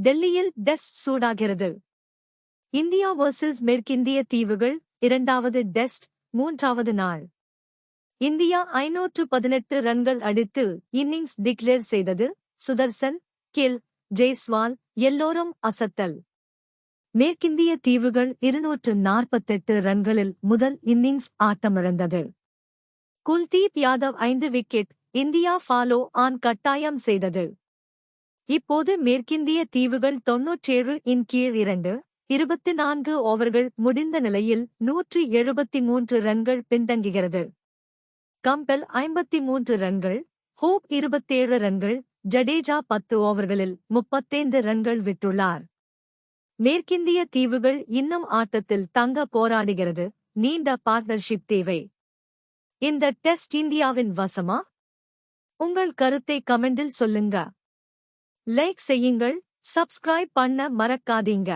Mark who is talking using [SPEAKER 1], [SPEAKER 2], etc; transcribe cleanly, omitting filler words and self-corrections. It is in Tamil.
[SPEAKER 1] டெல்லியில் டெஸ்ட் சூடாகிறது. இந்தியா vs மேற்கிந்திய தீவுகள் 2வது டெஸ்ட் 3வது நாள். இந்தியா 518 ரன்கள் அடித்து இன்னிங்ஸ் டிக்ளேர் செய்தது. சுதர்சன், கில், ஜெய்ஸ்வால் எல்லோரும் அசத்தல். மேற்கிந்திய தீவுகள் 248 ரன்களில் முதல் இன்னிங்ஸ் ஆட்டமிழந்தது. Kuldeep Yadav 5 wicket. India follow on கட்டாயம் செய்தது. இப்போது மேற்கிந்திய தீவுகள் 97 இன் கீழ் 24 ஓவர்கள் முடிந்த நிலையில் 173 ரன்கள் பின்தங்குகிறது. கம்பெல் 53 ரன்கள், ஹோப் 27 ரன்கள், ஜடேஜா 10 ஓவர்களில் 35 ரன்கள் விட்டுள்ளார். மேற்கிந்திய தீவுகள் இன்னும் ஆட்டத்தில் தங்க போராடுகிறது. நீண்ட பார்ட்னர்ஷிப் தேவை. இந்த டெஸ்ட் இந்தியாவின் வசமா? உங்கள் கருத்தை கமெண்டில் சொல்லுங்க. லைக் செய்யுங்கள், சப்ஸ்கிரைப் பண்ண மறக்காதீங்க.